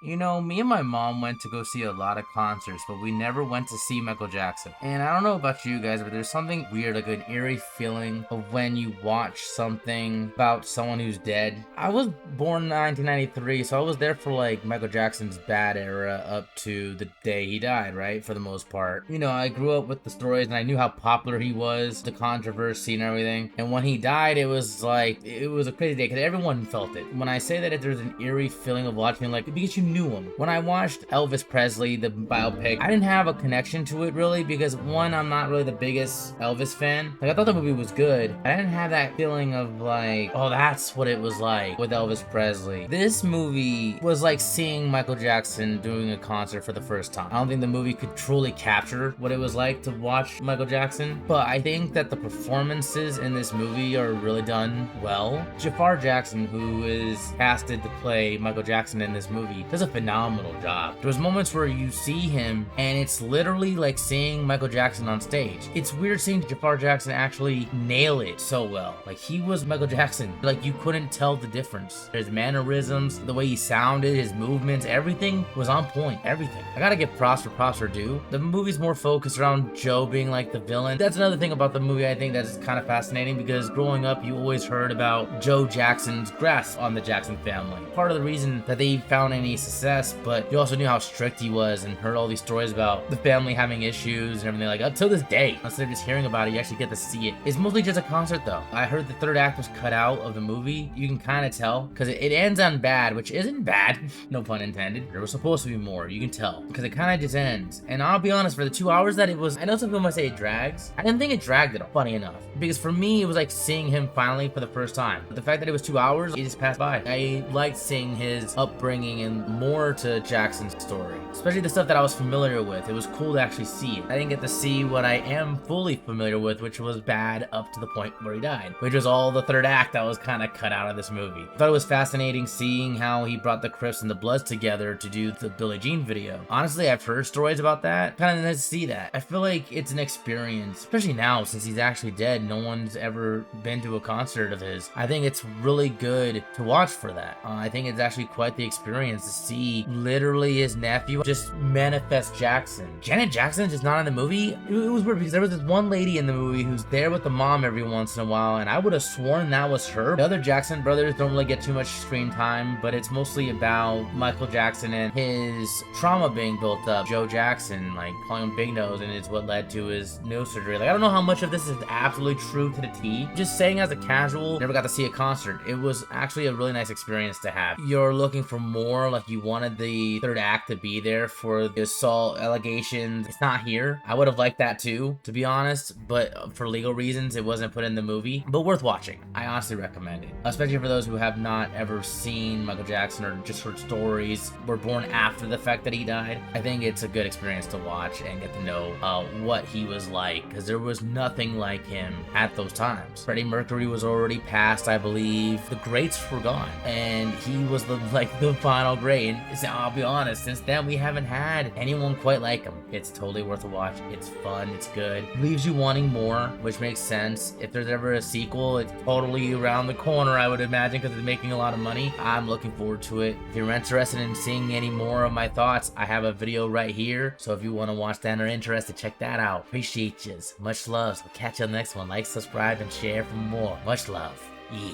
You know, me and my mom went to go see a lot of concerts, but we never went to see Michael Jackson. And I don't know about you guys, but there's something weird, like an eerie feeling of when you watch something about someone who's dead. I was born in 1993, so I was there for like Michael Jackson's bad era up to the day he died, right? For the most part. You know, I grew up with the stories and I knew how popular he was, the controversy and everything. And when he died, it was like, it was a crazy day because everyone felt it. When I say that there's an eerie feeling of watching, like, because you knew him. When I watched Elvis Presley, the biopic, I didn't have a connection to it really because one, I'm not really the biggest Elvis fan. Like I thought the movie was good. I didn't have that feeling of like, oh, that's what it was like with Elvis Presley. This movie was like seeing Michael Jackson doing a concert for the first time. I don't think the movie could truly capture what it was like to watch Michael Jackson, but I think that the performances in this movie are really done well. Jafar Jackson, who is casted to play Michael Jackson in this movie, does a phenomenal job. There's moments where you see him and it's literally like seeing Michael Jackson on stage. It's weird seeing Jafar Jackson actually nail it so well. Like he was Michael Jackson. Like you couldn't tell the difference. His mannerisms, the way he sounded, his movements, everything was on point. Everything. I gotta give props for props are due. The movie's more focused around Joe being like the villain. That's another thing about the movie I think that's kind of fascinating because growing up you always heard about Joe Jackson's grasp on the Jackson family. Part of the reason that they found any success, but you also knew how strict he was and heard all these stories about the family having issues and everything. Like up till this day, instead of just hearing about it, you actually get to see it. It's mostly just a concert though. I heard the third act was cut out of the movie. You can kind of tell because it ends on bad, which isn't bad, no pun intended. There was supposed to be more, you can tell, because it kind of just ends. And I'll be honest, for the 2 hours that it was, I know some people might say it drags. I didn't think it dragged at all, funny enough, because for me it was like seeing him finally for the first time. But the fact that it was 2 hours, it just passed by. I liked seeing his upbringing and more to Jackson's story, especially the stuff that I was familiar with. It was cool to actually see it. I didn't get to see what I am fully familiar with, which was bad up to the point where he died, which was all the third act that was kind of cut out of this movie. I thought it was fascinating seeing how he brought the Crips and the Bloods together to do the Billie Jean video. Honestly, I've heard stories about that. Kind of nice to see that. I feel like it's an experience, especially now since he's actually dead. No one's ever been to a concert of his. I think it's really good to watch for that. I think it's actually quite the experience to see literally his nephew just manifest Jackson. Janet Jackson's just not in the movie. It was weird because there was this one lady in the movie who's there with the mom every once in a while, and I would have sworn that was her. The other Jackson brothers don't really get too much screen time, but it's mostly about Michael Jackson and his trauma being built up. Joe Jackson, like calling him Big Nose, and it's what led to his nose surgery. Like I don't know how much of this is absolutely true to the T. Just saying as a casual, never got to see a concert. It was actually a really nice experience to have. You're looking for more, like you wanted the third act to be there for the assault allegations. It's not here. I would have liked that too, to be honest, but for legal reasons, it wasn't put in the movie. But worth watching. I honestly recommend it, especially for those who have not ever seen Michael Jackson or just heard stories, were born after the fact that he died. I think it's a good experience to watch and get to know what he was like, because there was nothing like him at those times. Freddie Mercury was already passed, I believe. The greats were gone, and he was the final great. And I'll be honest, since then we haven't had anyone quite like him. It's totally worth a watch. It's fun, it's good, leaves you wanting more, which makes sense. If there's ever a sequel, it's totally around the corner, I would imagine, because it's making a lot of money. I'm looking forward to it. If you're interested in seeing any more of my thoughts, I have a video right here, so if you want to watch that and are interested, check that out. Appreciate yous. Much love. We'll catch you on the next one. Like, subscribe, and share for more. Much love. Yeah.